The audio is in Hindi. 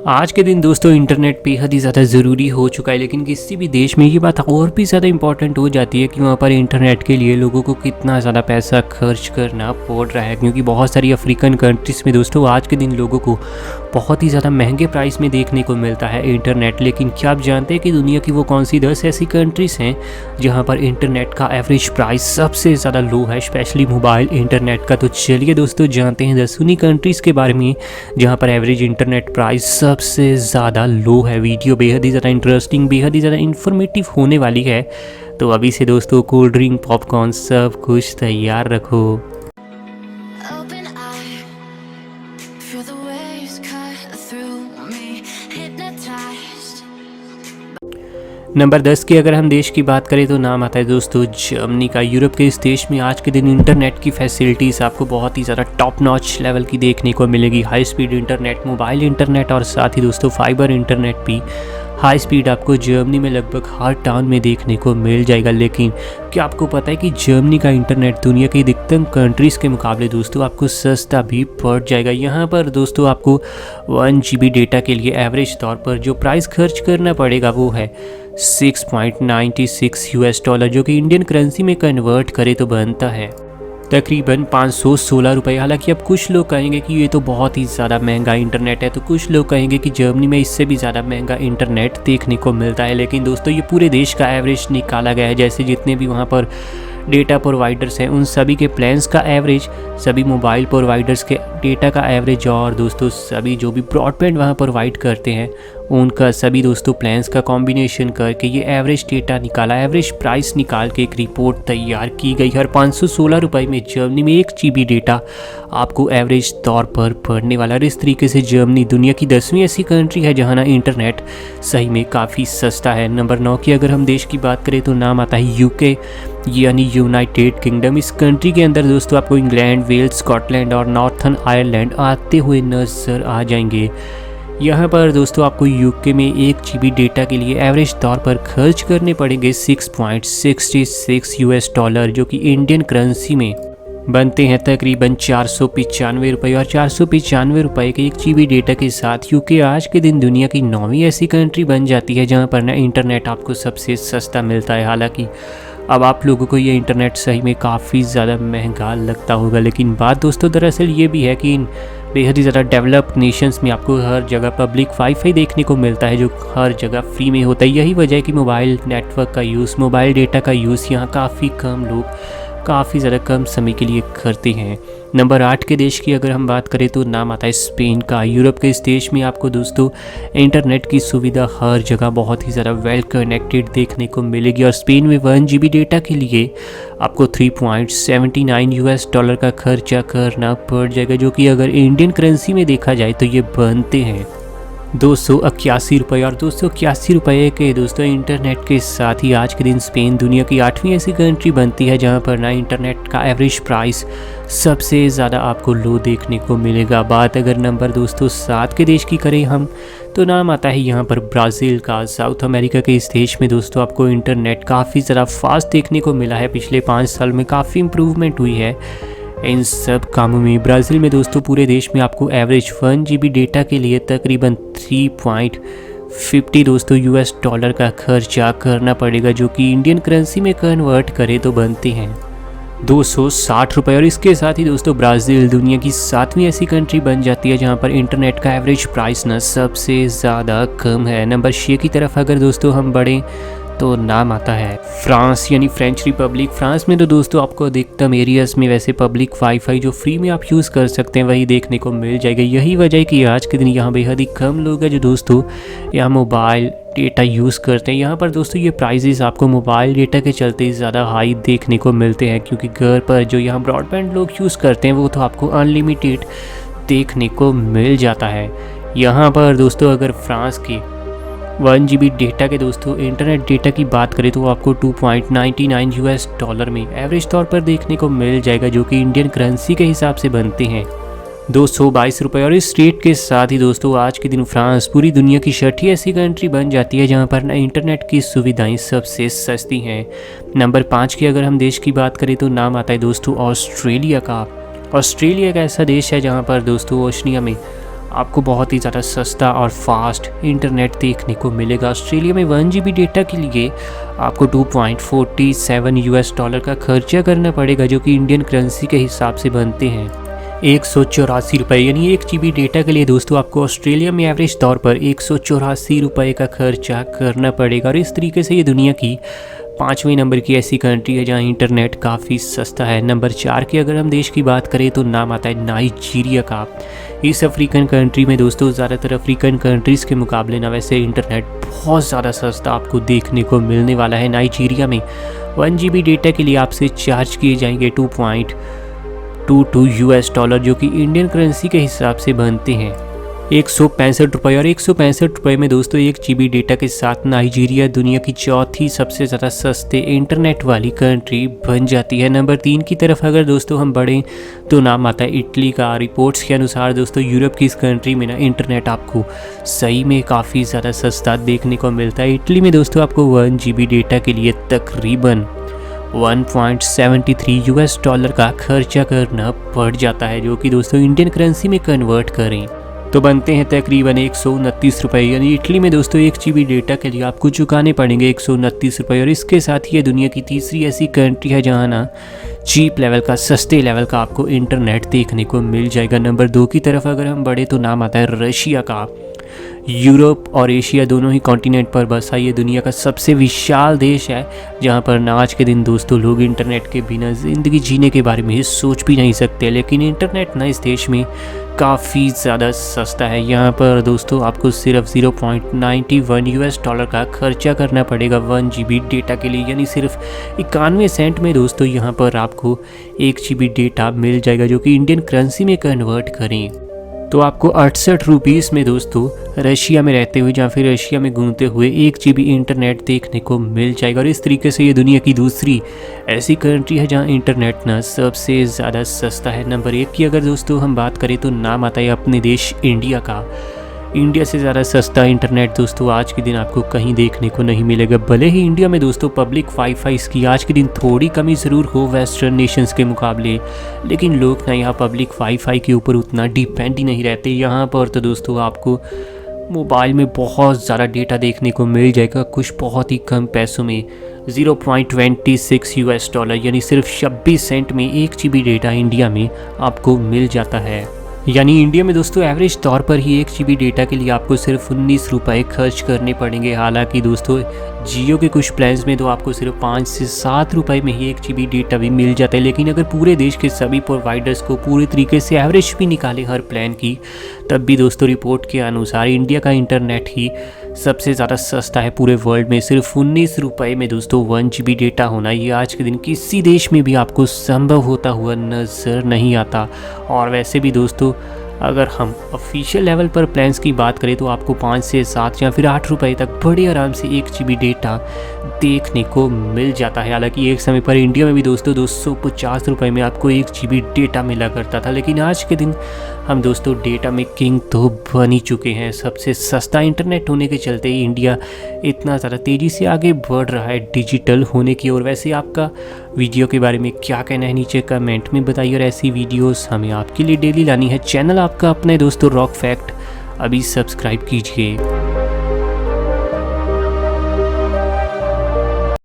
आज के दिन दोस्तों इंटरनेट बेहद ही ज़्यादा ज़रूरी हो चुका है, लेकिन किसी भी देश में ये बात और भी ज़्यादा इम्पॉर्टेंट हो जाती है कि वहाँ पर इंटरनेट के लिए लोगों को कितना ज़्यादा पैसा खर्च करना पड़ रहा है। क्योंकि बहुत सारी अफ्रीकन कंट्रीज़ में दोस्तों आज के दिन लोगों को बहुत ही ज़्यादा महंगे प्राइस में देखने को मिलता है इंटरनेट। लेकिन क्या आप जानते हैं कि दुनिया की वो कौन सी 10 ऐसी कंट्रीज़ हैं जहाँ पर इंटरनेट का एवरेज प्राइस सबसे ज़्यादा लो है, स्पेशली मोबाइल इंटरनेट का। तो चलिए दोस्तों जानते हैं 10 उन्हीं कंट्रीज़ के बारे में जहाँ पर एवरेज इंटरनेट प्राइस सबसे ज़्यादा लो है। वीडियो बेहद ही ज़्यादा इंटरेस्टिंग, बेहद ही ज़्यादा इन्फॉर्मेटिव होने वाली है। तो अभी से दोस्तों कोल्ड ड्रिंक, पॉपकॉर्न सब कुछ तैयार रखो। Open eye, feel the waves cut through me, hypnotized. Number 10 की अगर हम देश की बात करें तो नाम आता है दोस्तों जर्मनी का। यूरोप के इस देश में आज के दिन इंटरनेट की फैसिलिटीज़ आपको बहुत ही ज़्यादा टॉप नॉच लेवल की देखने को मिलेगी। High speed internet, mobile internet और साथ ही दोस्तों फाइबर इंटरनेट भी हाई स्पीड आपको जर्मनी में लगभग हर टाउन में देखने को मिल जाएगा। लेकिन क्या आपको पता है कि जर्मनी का इंटरनेट दुनिया की अधिकतम कंट्रीज़ के मुकाबले दोस्तों आपको सस्ता भी पड़ जाएगा। यहाँ पर दोस्तों आपको 1 GB डेटा के लिए एवरेज तौर पर जो प्राइस खर्च करना पड़ेगा वो है $6.96, जो कि इंडियन करेंसी में कन्वर्ट करे तो बनता है तकरीबन 516 रुपये। हालांकि अब कुछ लोग कहेंगे कि ये तो बहुत ही ज़्यादा महंगा इंटरनेट है, तो कुछ लोग कहेंगे कि जर्मनी में इससे भी ज़्यादा महंगा इंटरनेट देखने को मिलता है। लेकिन दोस्तों ये पूरे देश का एवरेज निकाला गया है। जैसे जितने भी वहाँ पर डेटा प्रोवाइडर्स हैं उन सभी के प्लान्स का एवरेज, सभी मोबाइल प्रोवाइडर्स के डेटा का एवरेज और दोस्तों सभी जो भी ब्रॉडबैंड वहाँ प्रोवाइड करते हैं उनका सभी दोस्तों प्लान्स का कॉम्बिनेशन करके ये एवरेज डेटा निकाला, एवरेज प्राइस निकाल के एक रिपोर्ट तैयार की गई। हर 516 रुपये में जर्मनी में 1 GB डेटा आपको एवरेज तौर पर पड़ने वाला। और इस तरीके से जर्मनी दुनिया की 10वीं ऐसी कंट्री है जहाँ ना इंटरनेट सही में काफ़ी सस्ता है। नंबर 9 की अगर हम देश की बात करें तो नाम आता है यूके यानी यूनाइटेड किंगडम। इस कंट्री के अंदर दोस्तों आपको इंग्लैंड, वेल्स, स्कॉटलैंड और नॉर्थर्न आयरलैंड आते हुए नजर आ जाएंगे। यहाँ पर दोस्तों आपको यूके में 1 GB डेटा के लिए एवरेज तौर पर खर्च करने पड़ेंगे $6.66, जो कि इंडियन करेंसी में बनते हैं तकरीबन 495 रुपये। और 495 रुपये के 1 GB डेटा के साथ यूके आज के दिन दुनिया की 9वीं ऐसी कंट्री बन जाती है जहाँ पर ना इंटरनेट आपको सबसे सस्ता मिलता है। हालांकि अब आप लोगों को ये इंटरनेट सही में काफ़ी ज़्यादा महंगा लगता होगा, लेकिन बात दोस्तों दरअसल ये भी है कि इन बेहद ही ज़्यादा डेवलप्ड नेशंस में आपको हर जगह पब्लिक वाईफाई देखने को मिलता है जो हर जगह फ्री में होता है। यही वजह है कि मोबाइल नेटवर्क का यूज़, मोबाइल डेटा का यूज़ यहाँ काफ़ी कम लोग काफ़ी ज़्यादा कम समय के लिए करते हैं। नंबर 8 के देश की अगर हम बात करें तो नाम आता है स्पेन का। यूरोप के इस देश में आपको दोस्तों इंटरनेट की सुविधा हर जगह बहुत ही ज़्यादा वेल कनेक्टेड देखने को मिलेगी। और स्पेन में 1 GB डेटा के लिए आपको $3.79 का खर्चा करना पड़ जाएगा, जो कि अगर इंडियन करेंसी में देखा जाए तो ये बनते हैं 281 रुपये। और 281 रुपये के दोस्तों इंटरनेट के साथ ही आज के दिन स्पेन दुनिया की 8वीं ऐसी कंट्री बनती है जहां पर ना इंटरनेट का एवरेज प्राइस सबसे ज़्यादा आपको लो देखने को मिलेगा। बात अगर नंबर दोस्तों 7 के देश की करें हम तो नाम आता है यहाँ पर ब्राज़ील का। साउथ अमेरिका के इस देश में दोस्तों आपको इंटरनेट काफ़ी ज़्यादा फास्ट देखने को मिला है। पिछले 5 साल में काफ़ी इम्प्रूवमेंट हुई है इन सब कामों में। ब्राज़ील में दोस्तों पूरे देश में आपको एवरेज 1 GB डेटा के लिए तकरीबन 3.50 दोस्तों $US का खर्चा करना पड़ेगा, जो कि इंडियन करेंसी में कन्वर्ट करे तो बनते हैं 260 रुपये। और इसके साथ ही दोस्तों ब्राज़ील दुनिया की 7वीं ऐसी कंट्री बन जाती है जहां पर इंटरनेट का एवरेज प्राइस ना सबसे ज़्यादा कम है। नंबर 6 की तरफ अगर दोस्तों हम बढ़ें तो नाम आता है फ्रांस यानी फ्रेंच रिपब्लिक। फ्रांस में तो दोस्तों आपको अधिकतम एरियाज़ में वैसे पब्लिक वाईफाई जो फ्री में आप यूज़ कर सकते हैं वही देखने को मिल जाएगा। यही वजह है कि आज के दिन यहाँ बेहद ही कम लोग हैं जो दोस्तों यहाँ मोबाइल डेटा यूज़ करते हैं। यहाँ पर दोस्तों ये प्राइजेस आपको मोबाइल डेटा के चलते ज़्यादा हाई देखने को मिलते हैं, क्योंकि घर पर जो यहाँ ब्रॉडबैंड लोग यूज़ करते हैं वो तो आपको अनलिमिटेड देखने को मिल जाता है। यहाँ पर दोस्तों अगर फ्रांस के 1 GB डेटा के दोस्तों इंटरनेट डेटा की बात करें तो आपको $2.99 में एवरेज तौर पर देखने को मिल जाएगा, जो कि इंडियन करेंसी के हिसाब से बनते हैं 222 रुपये। और इस रेट के साथ ही दोस्तों आज के दिन फ्रांस पूरी दुनिया की 6ठी ऐसी कंट्री बन जाती है जहां पर ना इंटरनेट की सुविधाएं सबसे सस्ती हैं। नंबर 5 की अगर हम देश की बात करें तो नाम आता है दोस्तों ऑस्ट्रेलिया का। ऑस्ट्रेलिया एक ऐसा देश है जहां पर दोस्तों ओशनिया में आपको बहुत ही ज़्यादा सस्ता और फास्ट इंटरनेट देखने को मिलेगा। ऑस्ट्रेलिया में 1 GB डेटा के लिए आपको $2.47 का खर्चा करना पड़ेगा, जो कि इंडियन करेंसी के हिसाब से बनते हैं 184 रुपये। यानी 1 GB डेटा के लिए दोस्तों आपको ऑस्ट्रेलिया में एवरेज तौर पर 184 रुपये का खर्चा करना पड़ेगा। और इस तरीके से ये दुनिया की 5वें नंबर की ऐसी कंट्री है जहाँ इंटरनेट काफ़ी सस्ता है। नंबर 4 की अगर हम देश की बात करें तो नाम आता है नाइजीरिया का। इस अफ्रीकन कंट्री में दोस्तों ज़्यादातर अफ्रीकन कंट्रीज़ के मुकाबले ना वैसे इंटरनेट बहुत ज़्यादा सस्ता आपको देखने को मिलने वाला है। नाइजीरिया में 1 GB डेटा के लिए आपसे चार्ज किए जाएंगे $2.22, जो कि इंडियन करेंसी के हिसाब से बनते हैं 165 रुपये। और 165 रुपये में दोस्तों 1 GB डेटा के साथ नाइजीरिया दुनिया की चौथी सबसे ज़्यादा सस्ते इंटरनेट वाली कंट्री बन जाती है। नंबर 3 की तरफ अगर दोस्तों हम बढ़ें तो नाम आता है इटली का। रिपोर्ट्स के अनुसार दोस्तों यूरोप की इस कंट्री में ना इंटरनेट आपको सही में काफ़ी ज़्यादा सस्ता देखने को मिलता है। इटली में दोस्तों आपको 1 GB डेटा के लिए तकरीबन $1.73 का खर्चा करना पड़ जाता है, जो कि दोस्तों इंडियन करेंसी में कन्वर्ट करें तो बनते हैं तकरीबन 129 रुपये। यानी इटली में दोस्तों 1 GB डेटा के लिए आपको चुकाने पड़ेंगे 129 रुपये। और इसके साथ ही ये दुनिया की तीसरी ऐसी कंट्री है जहाँ ना चीप लेवल का, सस्ते लेवल का आपको इंटरनेट देखने को मिल जाएगा। नंबर 2 की तरफ अगर हम बढ़े तो नाम आता है रशिया का। यूरोप और एशिया दोनों ही कॉन्टिनेंट पर बसा ये दुनिया का सबसे विशाल देश है, जहाँ पर ना आज के दिन दोस्तों लोग इंटरनेट के बिना ज़िंदगी जीने के बारे में सोच भी नहीं सकते। लेकिन इंटरनेट ना इस देश में काफ़ी ज़्यादा सस्ता है। यहाँ पर दोस्तों आपको सिर्फ $0.91 का खर्चा करना पड़ेगा 1 GB डेटा के लिए। यानी सिर्फ 91 सेंट में दोस्तों यहाँ पर आपको 1 GB डेटा मिल जाएगा, जो कि इंडियन करेंसी में कन्वर्ट करें तो आपको 68 रुपीज़ में दोस्तों रशिया में रहते हुए या फिर रशिया में घूमते हुए 1 GB इंटरनेट देखने को मिल जाएगा। और इस तरीके से ये दुनिया की दूसरी ऐसी कंट्री है जहाँ इंटरनेट ना सबसे ज़्यादा सस्ता है। नंबर 1 की अगर दोस्तों हम बात करें तो नाम आता है अपने देश इंडिया का। इंडिया से ज़्यादा सस्ता इंटरनेट दोस्तों आज के दिन आपको कहीं देखने को नहीं मिलेगा। भले ही इंडिया में दोस्तों पब्लिक वाईफाई की आज के दिन थोड़ी कमी ज़रूर हो वेस्टर्न नेशंस के मुकाबले, लेकिन लोग ना यहाँ पब्लिक वाईफाई के ऊपर उतना डिपेंड ही नहीं रहते। यहाँ पर तो दोस्तों आपको मोबाइल में बहुत ज़्यादा डेटा देखने को मिल जाएगा कुछ बहुत ही कम पैसों में। $0.26 यानी सिर्फ 26 सेंट में 1 GB डेटा इंडिया में आपको मिल जाता है। यानी इंडिया में दोस्तों एवरेज तौर पर ही 1 GB डेटा के लिए आपको सिर्फ 19 रुपये खर्च करने पड़ेंगे। हालांकि दोस्तों जियो के कुछ प्लान्स में तो आपको सिर्फ 5 से 7 रुपये में ही 1 GB डेटा भी मिल जाता है। लेकिन अगर पूरे देश के सभी प्रोवाइडर्स को पूरे तरीके से एवरेज भी निकाले हर प्लान की, तब भी दोस्तों रिपोर्ट के अनुसार इंडिया का इंटरनेट ही सबसे ज़्यादा सस्ता है पूरे वर्ल्ड में। सिर्फ 19 रुपये में दोस्तों 1 GB डेटा होना ये आज के दिन किसी देश में भी आपको संभव होता हुआ नज़र नहीं आता। और वैसे भी दोस्तों अगर हम ऑफिशियल लेवल पर प्लान्स की बात करें तो आपको 5 से 7 या फिर 8 रुपये तक बड़े आराम से 1 GB डेटा देखने को मिल जाता है। हालांकि एक समय पर इंडिया में भी दोस्तों 250 रुपये में आपको 1 GB डेटा मिला करता था, लेकिन आज के दिन हम दोस्तों डेटा में किंग तो बन ही चुके हैं। सबसे सस्ता इंटरनेट होने के चलते ही इंडिया इतना ज़्यादा तेज़ी से आगे बढ़ रहा है डिजिटल होने की ओर। वैसे आपका वीडियो के बारे में क्या कहना है नीचे कमेंट में बताइए। और ऐसी वीडियोस हमें आपके लिए डेली लानी है। चैनल आपका अपना है दोस्तों रॉक फैक्ट, अभी सब्सक्राइब कीजिए।